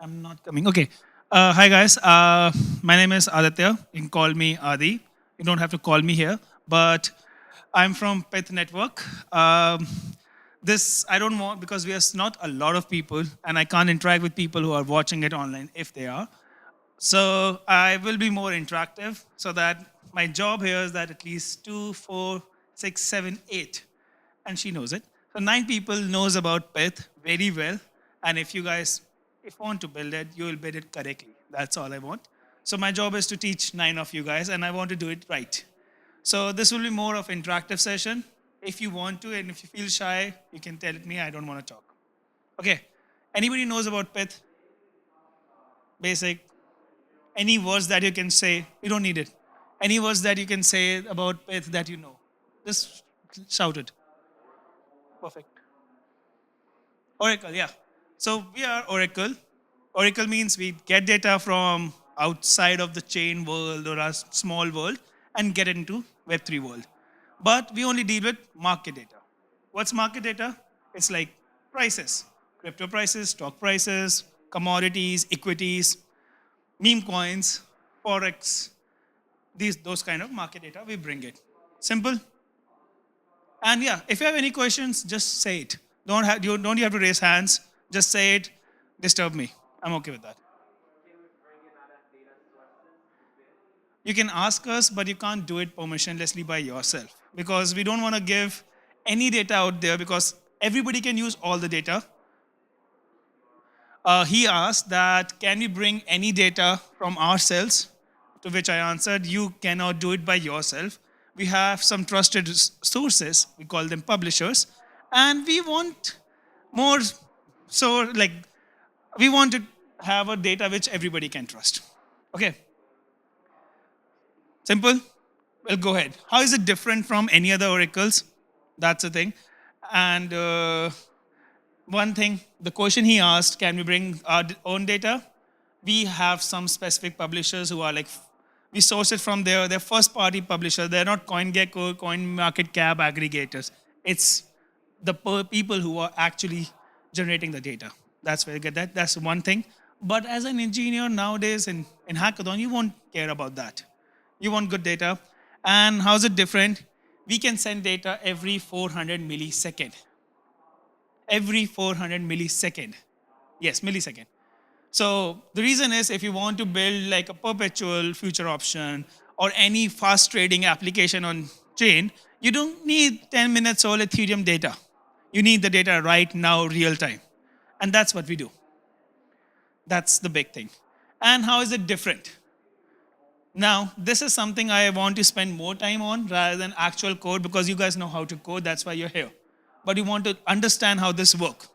I'm not coming. Okay. Hi, guys. My name is Aditya. You can call me Adi. You don't have to call me here. But I'm from Pith Network. This I don't want because we are not a lot of people, and I can't interact with people who are watching it online if they are. So I will be more interactive so that my job here is that at least 2, 4, 6, 7, 8, and she knows it. So 9 people knows about Pith very well. And if you guys if want to build it, you will build it correctly. That's all I want. So my job is to teach 9 of you guys and I want to do it right. So this will be more of interactive session. If you want to and if you feel shy, you can tell me I don't want to talk. Okay. Anybody knows about Pith? Basic. Any words that you can say, you don't need it. Any words that you can say about Pith that you know. Just shout it. Perfect. Oracle, yeah. So we are Oracle. Oracle means we get data from outside of the chain world or a small world and get it into Web3 world. But we only deal with market data. What's market data? It's like prices, crypto prices, stock prices, commodities, equities, meme coins, forex, those kind of market data, we bring it. Simple. And yeah, if you have any questions, just say it. Don't you have to raise hands. Just say it. Disturb me. I'm okay with that. You can ask us, but you can't do it permissionlessly by yourself because we don't want to give any data out there because everybody can use all the data. He asked that can we bring any data from ourselves, to which I answered, you cannot do it by yourself. We have some trusted sources, we call them publishers, and we want more, so like, we want to have a data which everybody can trust. Okay, simple? Well, go ahead. How is it different from any other oracles? That's the thing. And one thing, the question he asked, can we bring our own data? We have some specific publishers who are like, we source it from their first party publisher. They're not CoinGecko, CoinMarketCap aggregators. It's the people who are actually generating the data. That's where you get that. That's one thing. But as an engineer nowadays in Hackathon, you won't care about that. You want good data. And how's it different? We can send data every 400 millisecond. Every 400 millisecond. Yes, millisecond. So the reason is if you want to build like a perpetual future option or any fast trading application on chain, you don't need 10 minutes all Ethereum data. You need the data right now, real time. And that's what we do. That's the big thing. And how is it different? Now, this is something I want to spend more time on rather than actual code because you guys know how to code, that's why you're here. But you want to understand how this works.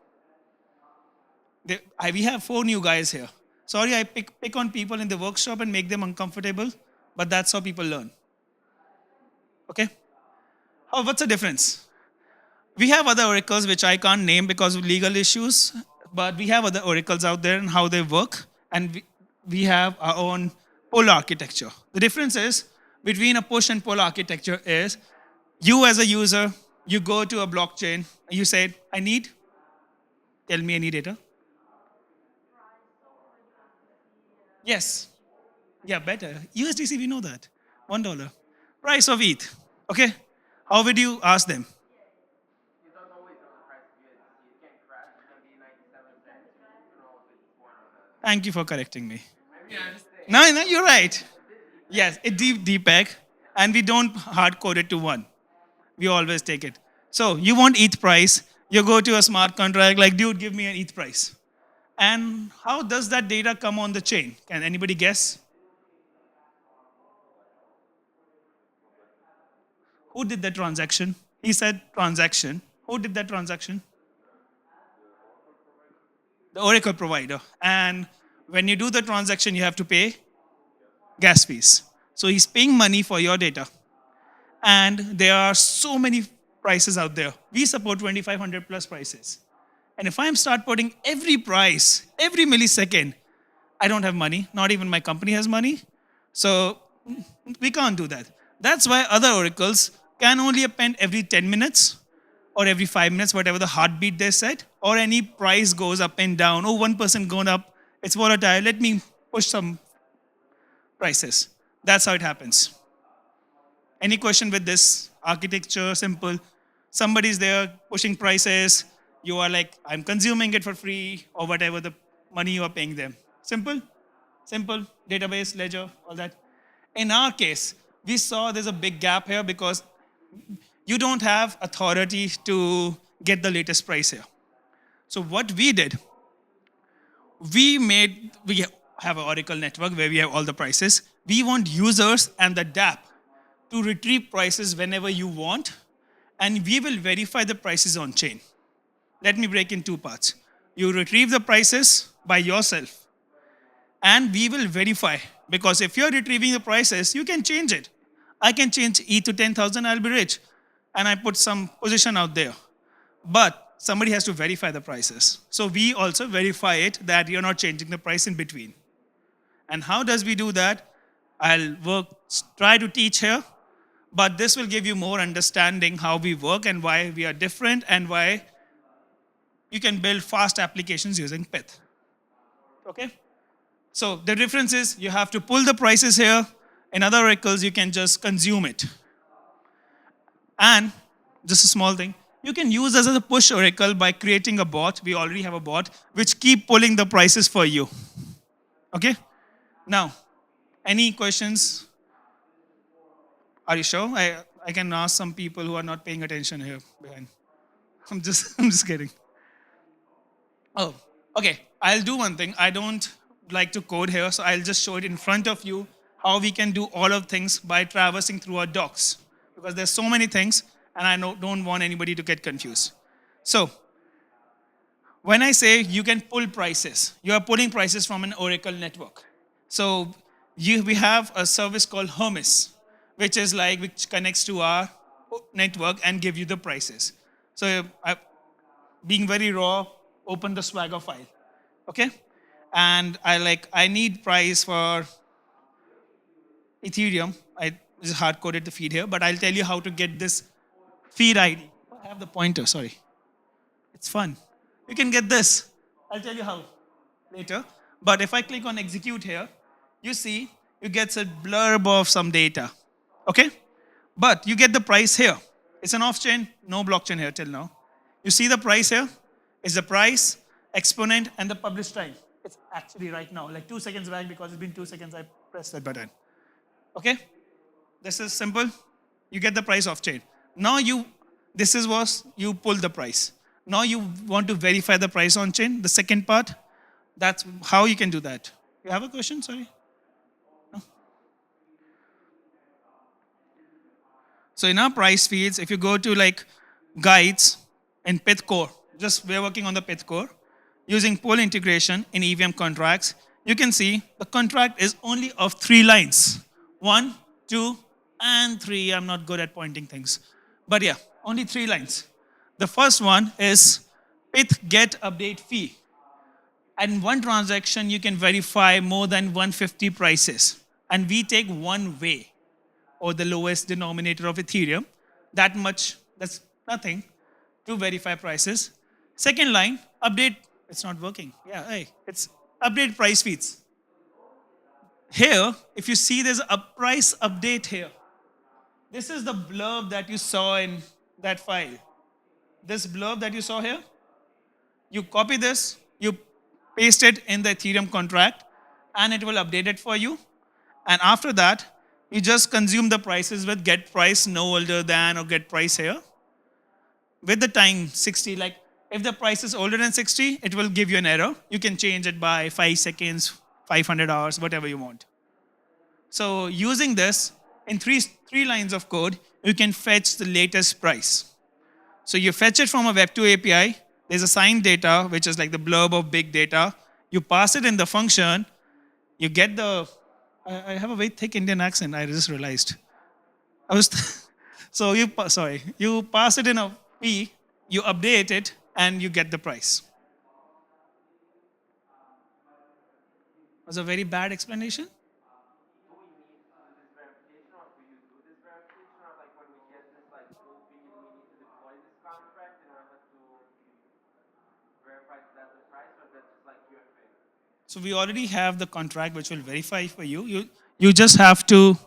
We have 4 new guys here. Sorry, I pick on people in the workshop and make them uncomfortable, but that's how people learn. Okay? What's the difference? We have other oracles which I can't name because of legal issues, but we have other oracles out there and how they work, and we have our own pull architecture. The difference is between a push and pull architecture is you as a user, you go to a blockchain, and you say, tell me any data. Yes. Yeah, better. USDC, we know that. $1. Price of ETH. Okay. How would you ask them? Thank you for correcting me. No, you're right. Yes, it DPEG, and we don't hard code it to 1. We always take it. So you want ETH price, you go to a smart contract like, dude, give me an ETH price. And how does that data come on the chain? Can anybody guess? Who did the transaction? He said transaction. Who did that transaction? The Oracle provider. And when you do the transaction, you have to pay gas fees. So he's paying money for your data. And there are so many prices out there. We support 2,500 plus prices. And if I start putting every price, every millisecond, I don't have money. Not even my company has money. So we can't do that. That's why other oracles can only append every 10 minutes or every 5 minutes, whatever the heartbeat they set, or any price goes up and down. Oh, 1% going up, It's volatile. Let me push some prices. That's how it happens. Any question with this architecture? Simple. Somebody's there pushing prices. You are like, I'm consuming it for free or whatever the money you are paying them. Simple, simple. Database, ledger, all that. In our case, we saw there's a big gap here because you don't have authority to get the latest price here. So what we did, we have an Oracle network where we have all the prices. We want users and the DApp to retrieve prices whenever you want, and we will verify the prices on chain. Let me break in two parts. You retrieve the prices by yourself, and we will verify, because if you're retrieving the prices, you can change it. I can change E to 10,000, I'll be rich. And I put some position out there. But somebody has to verify the prices. So we also verify it that you're not changing the price in between. And how does we do that? Try to teach here, but this will give you more understanding how we work and why we are different and why you can build fast applications using Pyth. Okay? So the difference is you have to pull the prices here. In other oracles, you can just consume it. And just a small thing, you can use this as a push oracle by creating a bot. We already have a bot which keep pulling the prices for you. Okay? Now, any questions? Are you sure? I can ask some people who are not paying attention here behind. I'm just kidding. Oh, okay. I'll do one thing. I don't like to code here, so I'll just show it in front of you how we can do all of things by traversing through our docs. Because there's so many things, and I don't want anybody to get confused. So, when I say you can pull prices, you are pulling prices from an Oracle network. So, we have a service called Hermes, which connects to our network and give you the prices. So, being very raw, open the Swagger file, okay? And I need price for Ethereum. I just hard coded the feed here, but I'll tell you how to get this feed ID. I have the pointer, sorry. It's fun. You can get this. I'll tell you how later. But if I click on execute here, you see you get a blurb of some data. Okay? But you get the price here. It's an off-chain, no blockchain here till now. You see the price here? It's the price, exponent, and the published time. It's actually right now, like 2 seconds back, because it's been 2 seconds I pressed that button. Okay? This is simple. You get the price off-chain. Now you pull the price. Now you want to verify the price on-chain. The second part, that's how you can do that. You have a question? Sorry. No? So in our price feeds, if you go to like guides in Pyth core, we're working on the Pyth core, using pool integration in EVM contracts, you can see the contract is only of 3 lines. 1, 2, and 3. I'm not good at pointing things. But yeah, only 3 lines. The first one is Pyth get update fee. And one transaction, you can verify more than 150 prices. And we take 1 way, or the lowest denominator of Ethereum. That much, that's nothing to verify prices. Second line, update. It's not working. Yeah, hey, it's update price feeds. Here, if you see there's a price update here. This is the blurb that you saw in that file. This blurb that you saw here, you copy this, you paste it in the Ethereum contract, and it will update it for you. And after that, you just consume the prices with get price no older than or get price here. With the time 60, like if the price is older than 60, it will give you an error. You can change it by 5 seconds, 500 hours, whatever you want. So using this, in three lines of code, you can fetch the latest price. So you fetch it from a Web2 API. There's a signed data, which is like the blurb of big data. You pass it in the function. You get the... I have a very thick Indian accent, I just realized. So you pass it in a P, you update it, and you get the price. Was a very bad explanation? So we already have the contract which will verify for you. You just have to.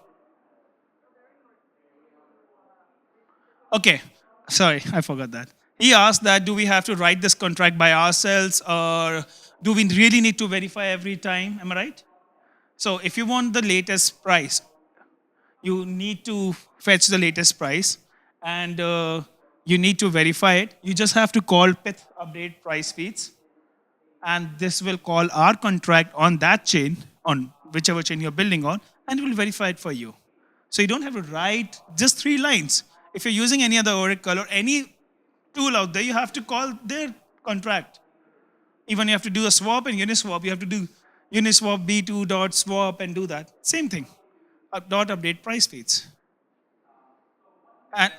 Okay, sorry, I forgot that. He asked that do we have to write this contract by ourselves or do we really need to verify every time? Am I right? So if you want the latest price, you need to fetch the latest price and you need to verify it. You just have to call pith update price feeds and this will call our contract on that chain, on whichever chain you're building on, and it will verify it for you. So you don't have to write just 3 lines. If you're using any other Oracle or any tool out there, you have to call their contract. Even you have to do a swap and Uniswap, you have to do Uniswap B2 dot swap and do that. Same thing. Dot update price feeds. And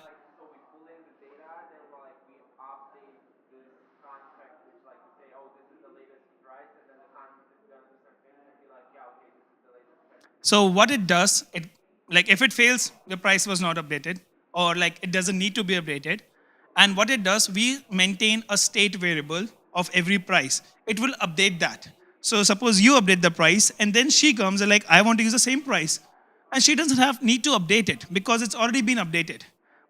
so what it does, it like if it fails, the price was not updated, or like it doesn't need to be updated. And what it does, we maintain a state variable of every price. It will update that. So suppose you update the price, and then she comes and like, I want to use the same price, and she doesn't have need to update it because it's already been updated.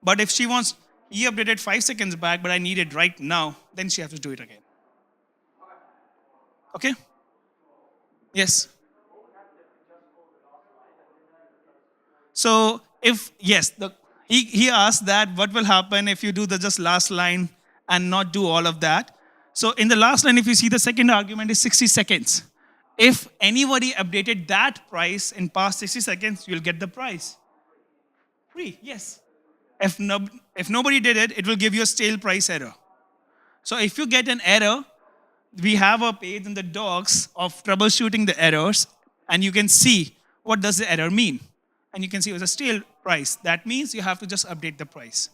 But if she wants, he updated 5 seconds back, but I need it right now, then she has to do it again. Okay? Yes. So if yes, he asked that what will happen if you do the just last line and not do all of that. So in the last line, if you see the second argument is 60 seconds. If anybody updated that price in past 60 seconds, you'll get the price. Free, yes. If nobody did it, it will give you a stale price error. So if you get an error, we have a page in the docs of troubleshooting the errors, and you can see what does the error mean. And you can see it was a stale price. That means you have to just update the price.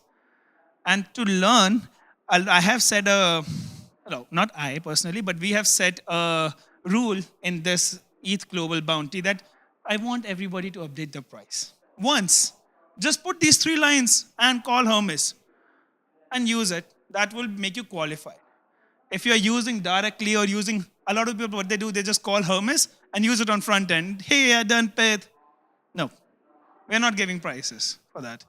And to learn, I have set no, not I personally, but we have set a rule in this ETH Global Bounty that I want everybody to update the price. Once, just put these 3 lines and call Hermes and use it. That will make you qualified. If you're using directly or using, a lot of people, what they do, they just call Hermes and use it on front end. Hey, I done paid. No, we're not giving prices for that.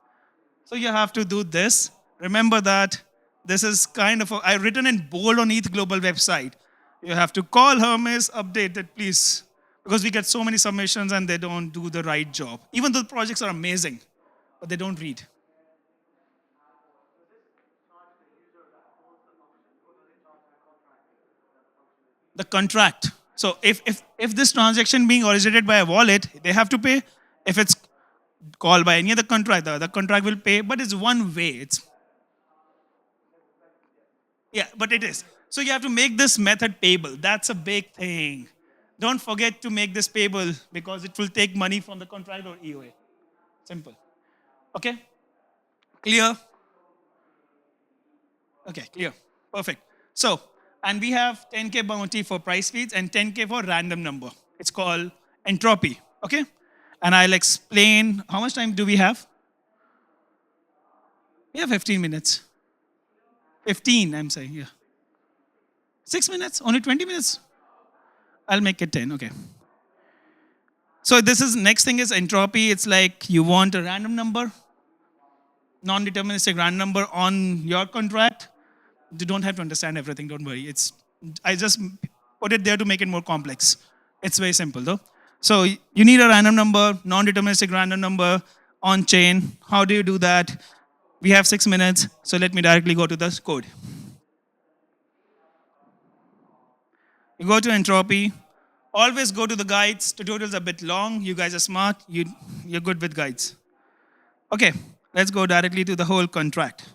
So you have to do this. Remember that this is kind of, I've written in bold on ETH Global website. You have to call Hermes, update it, please. Because we get so many submissions and they don't do the right job. Even though the projects are amazing, but they don't read. The contract. So if this transaction being originated by a wallet, they have to pay. If it's called by any other contract, the other contract will pay, but it's one way. It's yeah, but it is. So you have to make this method payable. That's a big thing. Don't forget to make this payable because it will take money from the contract or EOA. Simple. Okay? Clear? Okay, clear. Perfect. So, and we have 10K bounty for price feeds and 10K for random number. It's called entropy. Okay? And I'll explain, how much time do we have? We have 15 minutes. 15, I'm saying, yeah. 6 minutes? Only 20 minutes? I'll make it 10, okay. So this is, next thing is entropy. It's like you want a random number, non-deterministic random number on your contract. You don't have to understand everything, don't worry. I just put it there to make it more complex. It's very simple though. So you need a random number, non-deterministic random number on chain. How do you do that? We have 6 minutes, so let me directly go to the code. You go to entropy. Always go to the guides. Tutorials are a bit long. You guys are smart. You're good with guides. Okay, let's go directly to the whole contract.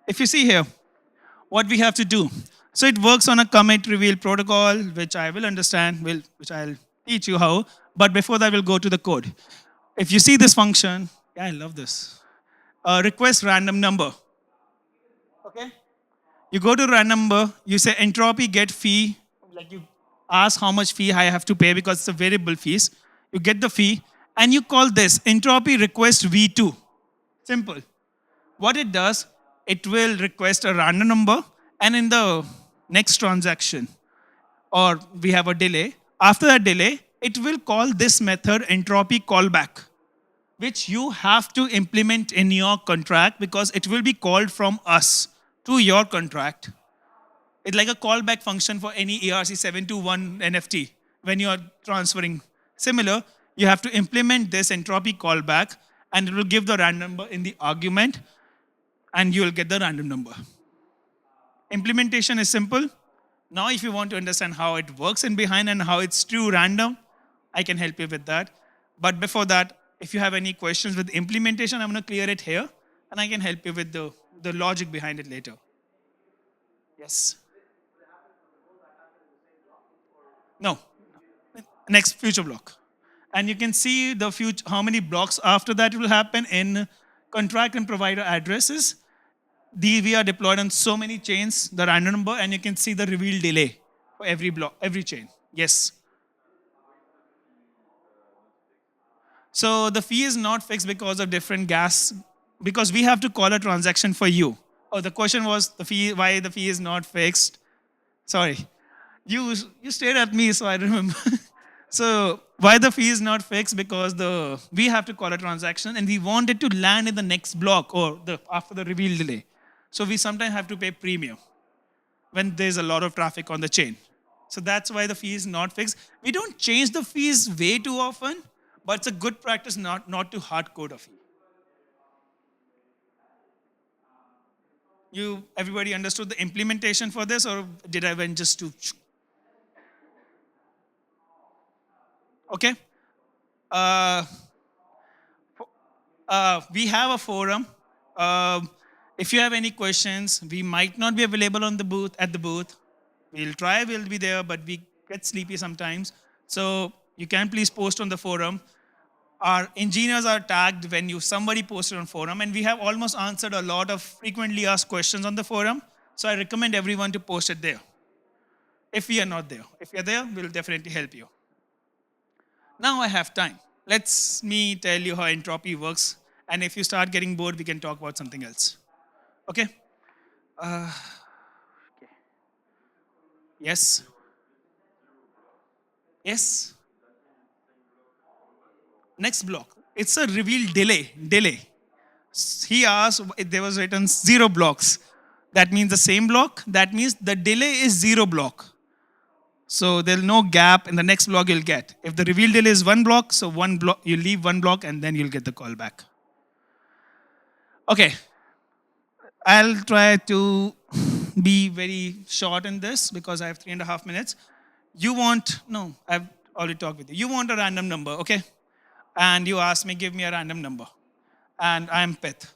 If you see here, what we have to do. So it works on a commit reveal protocol, which I will understand, which I'll teach you how. But before that, we'll go to the code. If you see this function, yeah, I love this. Request random number. Okay? You go to random number, you say entropy get fee, like you ask how much fee I have to pay because it's a variable fees. You get the fee, and you call this entropy request v2. Simple. What it does, it will request a random number, and in the next transaction, or we have a delay, After that delay, it will call this method entropy callback, which you have to implement in your contract because it will be called from us to your contract. It's like a callback function for any ERC721 NFT when you are transferring. Similar, you have to implement this entropy callback and it will give the random number in the argument and you will get the random number. Implementation is simple. Now, if you want to understand how it works in behind and how it's true random, I can help you with that. But before that, if you have any questions with implementation, I'm going to clear it here and I can help you with the logic behind it later. Yes. No. Next future block. And you can see the future, how many blocks after that will happen in contract and provider addresses. We are deployed on so many chains, the random number, and you can see the reveal delay for every block, every chain. Yes. So the fee is not fixed because of different gas, because we have to call a transaction for you. Oh, the question was the fee, why the fee is not fixed. Sorry. You stared at me, so I remember. So why the fee is not fixed? Because we have to call a transaction and we want it to land in the next block or after the reveal delay. So we sometimes have to pay premium when there's a lot of traffic on the chain. So that's why the fee is not fixed. We don't change the fees way too often, but it's a good practice not to hard code a fee. Everybody understood the implementation for this, or did I went just to? Okay. Uh, we have a forum. If you have any questions, we might not be available on the booth at the booth. We'll be there, but we get sleepy sometimes. So you can please post on the forum. Our engineers are tagged when somebody posted on forum, and we have almost answered a lot of frequently asked questions on the forum. So I recommend everyone to post it there. If we are not there. If you're there, we'll definitely help you. Now I have time. Let me tell you how entropy works. And if you start getting bored, we can talk about something else. Okay? Yes? Yes? Next block. It's a reveal delay. He asked, there was written 0 blocks. That means the same block. That means the delay is 0 block. So there's no gap in the next block you'll get. If the reveal delay is 1 block, so 1 block, you leave 1 block and then you'll get the call back. Okay. I'll try to be very short in this because I have 3.5 minutes. I've already talked with you. You want a random number, okay? And you ask me, give me a random number. And I'm Pith.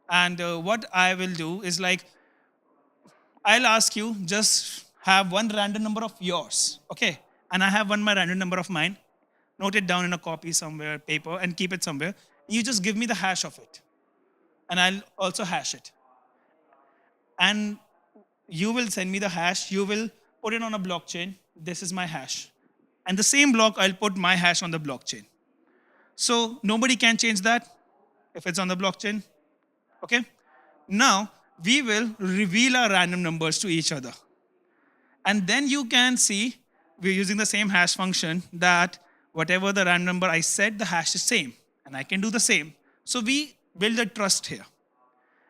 And what I will do is I'll ask you, just have one random number of yours, okay? And I have my random number of mine. Note it down in a copy somewhere, paper, and keep it somewhere. You just give me the hash of it. And I'll also hash it. And you will send me the hash. You will put it on a blockchain. This is my hash. And the same block, I'll put my hash on the blockchain. So nobody can change that if it's on the blockchain. Okay? Now, we will reveal our random numbers to each other. And then you can see, we're using the same hash function, that whatever the random number I said, the hash is same. And I can do the same. So we build a trust here.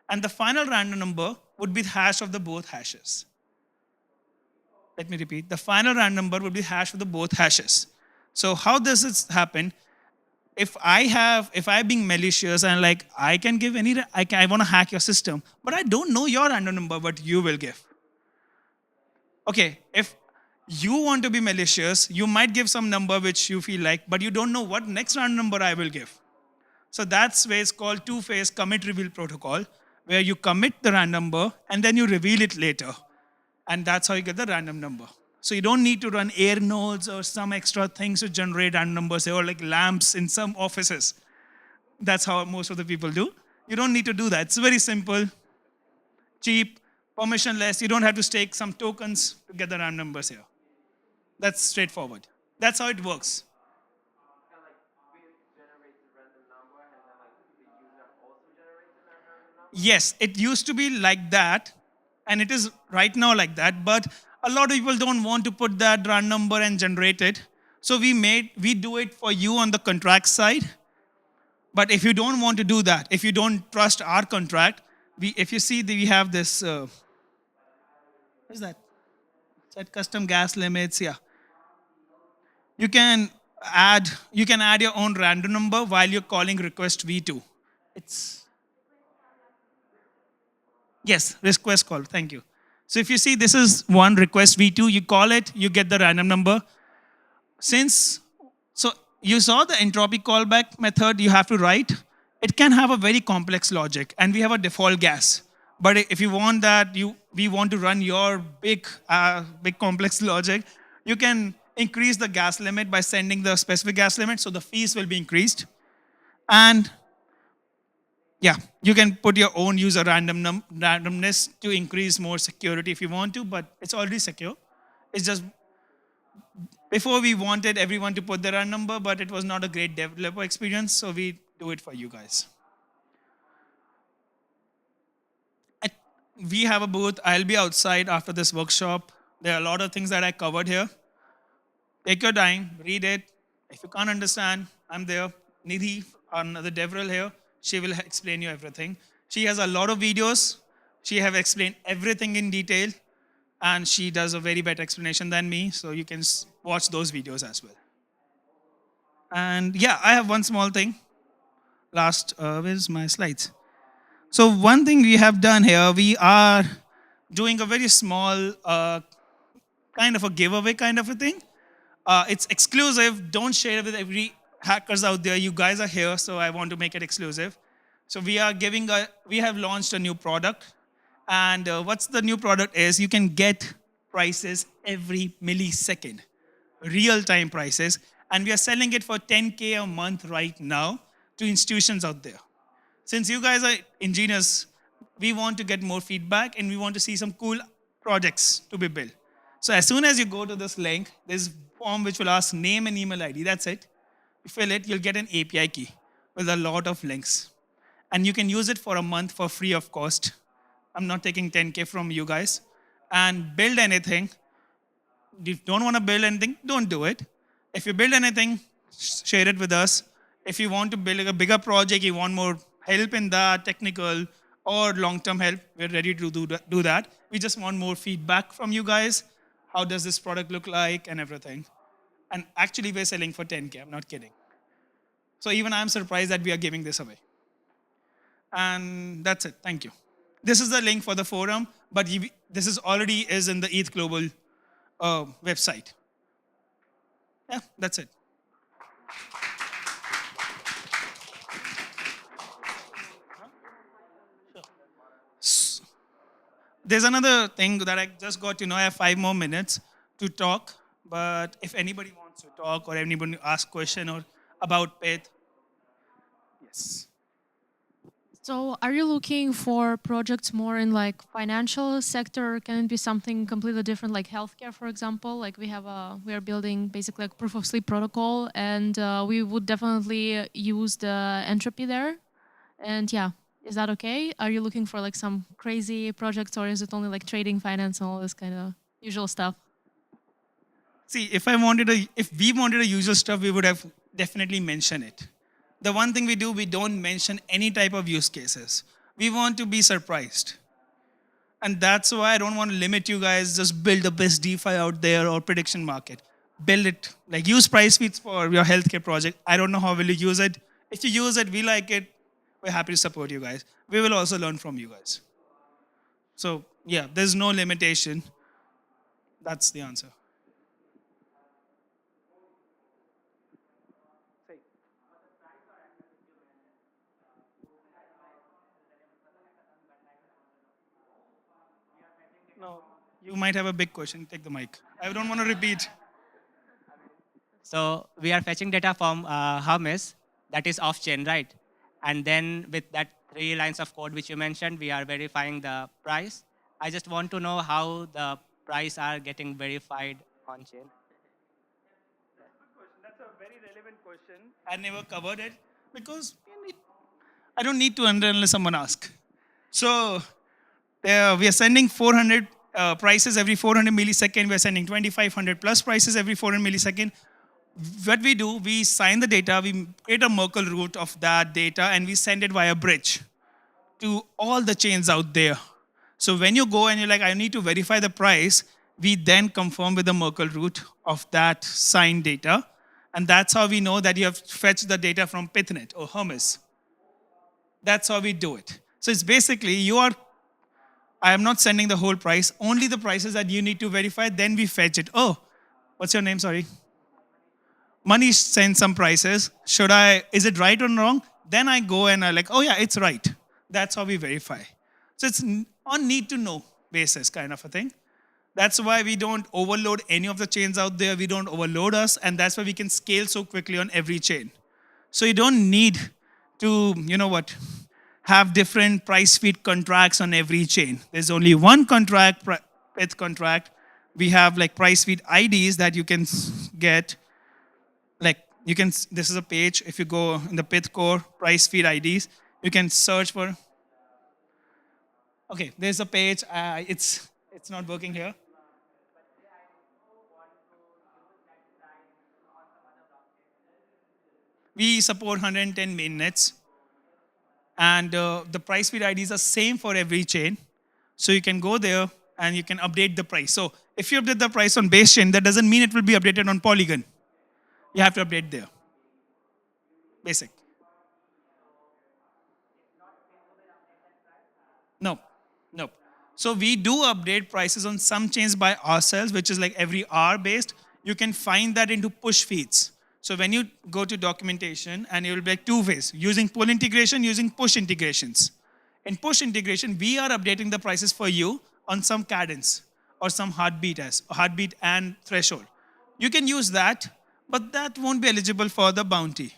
And the final random number would be the hash of the both hashes. Let me repeat. The final random number would be hash of the both hashes. So how does this happen? If I'm being malicious and I can give I want to hack your system, but I don't know your random number, but you will give. Okay, if you want to be malicious, you might give some number which you feel like, but you don't know what next random number I will give. So that's why it's called two-phase commit reveal protocol, where you commit the random number and then you reveal it later. And that's how you get the random number. So you don't need to run air nodes or some extra things to generate random numbers, or like lamps in some offices. That's how most of the people do. You don't need to do that. It's very simple, cheap, permissionless. You don't have to stake some tokens to get the random numbers here. That's straightforward. That's how it works. Yes, it used to be like that, and it is right now like that, but A lot of people don't want to put that run number and generate it. So we do it for you on the contract side. But if you don't want to do that, if you don't trust our contract, if you see we have this, what is that? Set custom gas limits. Yeah, you can add your own random number while you're calling request v2. It's yes, request call. Thank you. So if you see this is one request v2, you call it, you get the random number. Since so you saw the entropy callback method you have to write, it can have a very complex logic, and we have a default gas. But if you want that, we want to run your big complex logic, you can increase the gas limit by sending the specific gas limit, so the fees will be increased. And yeah, you can put your own user randomness to increase more security if you want to, but it's already secure. It's just before we wanted everyone to put their run number, but it was not a great developer experience, so we do it for you guys. We have a booth. I'll be outside after this workshop. There are a lot of things that I covered here. Take your time, read it. If you can't understand, I'm there. Nidhi, another DevRel here, she will explain you everything. She has a lot of videos. She have explained everything in detail, and she does a very better explanation than me, so you can watch those videos as well. And yeah, I have one small thing. Where's my slides? So one thing we have done here, we are doing a very small kind of a giveaway kind of a thing. It's exclusive. Don't share it with every hackers out there. You guys are here, so I want to make it exclusive. So we have launched a new product. And what's the new product is, you can get prices every millisecond, real-time prices. And we are selling it for 10K a month right now to institutions out there. Since you guys are engineers, we want to get more feedback and we want to see some cool projects to be built. So as soon as you go to this link, there's a form which will ask name and email ID. That's it. You fill it, you'll get an API key with a lot of links. And you can use it for a month for free of cost. I'm not taking 10K from you guys. And build anything. If you don't want to build anything, don't do it. If you build anything, share it with us. If you want to build a bigger project, you want more help in that, technical or long-term help, we're ready to do that. We just want more feedback from you guys. How does this product look like and everything. And actually, we're selling for 10K. I'm not kidding. So even I'm surprised that we are giving this away. And that's it. Thank you. This is the link for the forum, but this is already is in the ETHGlobal website. Yeah, that's it. There's another thing that I just got to know. I have 5 more minutes to talk, but if anybody wants to talk or anybody ask question or about Pith, yes. So are you looking for projects more in like financial sector? Can it be something completely different, like healthcare, for example? Like we are building basically a proof of sleep protocol, and we would definitely use the entropy there. And yeah, is that okay? Are you looking for like some crazy projects, or is it only like trading, finance, and all this kind of usual stuff? See, if we wanted a usual stuff, we would have definitely mentioned it. The one thing we do, we don't mention any type of use cases. We want to be surprised. And that's why I don't want to limit you guys, just build the best DeFi out there or prediction market. Build it, like use price feeds for your healthcare project. I don't know how will you use it. If you use it, we like it, we're happy to support you guys. We will also learn from you guys. So yeah, there's no limitation. That's the answer. No, you might have a big question. Take the mic. I don't want to repeat. So we are fetching data from Hermes, that is off-chain, right? And then with that 3 lines of code which you mentioned, we are verifying the price. I just want to know how the price are getting verified on-chain. That's a very relevant question. I never covered it because I don't need to unless someone asks. So we are sending 400 prices every 400 millisecond. We're sending 2,500 plus prices every 400 millisecond. What we do, we sign the data, we create a Merkle root of that data, and we send it via bridge to all the chains out there. So when you go and you're like, I need to verify the price, we then confirm with the Merkle root of that signed data. And that's how we know that you have fetched the data from Pithnet or Hermes. That's how we do it. So it's basically I am not sending the whole price, only the prices that you need to verify, then we fetch it. Oh, what's your name? Sorry. Manish sends some prices. Is it right or wrong? Then I go and I like, oh yeah, it's right. That's how we verify. So it's on need to know basis kind of a thing. That's why we don't overload any of the chains out there. We don't overload us, and that's why we can scale so quickly on every chain. So you don't need to, have different price feed contracts on every chain. There's only one contract, Pith contract. We have like price feed IDs that you can get. This is a page. If you go in the Pith core price feed IDs, you can search for. Okay, there's a page. It's not working here. We support 110 mainnets, and the price feed IDs are same for every chain. So you can go there and you can update the price. So if you update the price on base chain, that doesn't mean it will be updated on Polygon. You have to update there. Basic. No, no. So we do update prices on some chains by ourselves, which is like every hour based. You can find that into push feeds. So when you go to documentation, and it will be like two ways, using pull integration, using push integrations. In push integration, we are updating the prices for you on some cadence or some heartbeat and threshold. You can use that, but that won't be eligible for the bounty.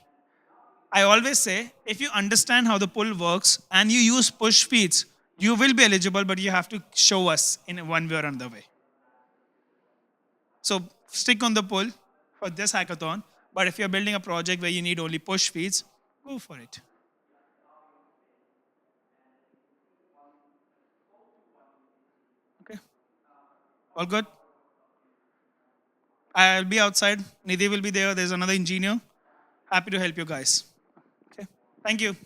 I always say, if you understand how the pull works and you use push feeds, you will be eligible, but you have to show us in one way or another way. So stick on the pull for this hackathon. But if you're building a project where you need only push feeds, go for it. Okay. All good? I'll be outside. Nidhi will be there. There's another engineer. Happy to help you guys. Okay. Thank you.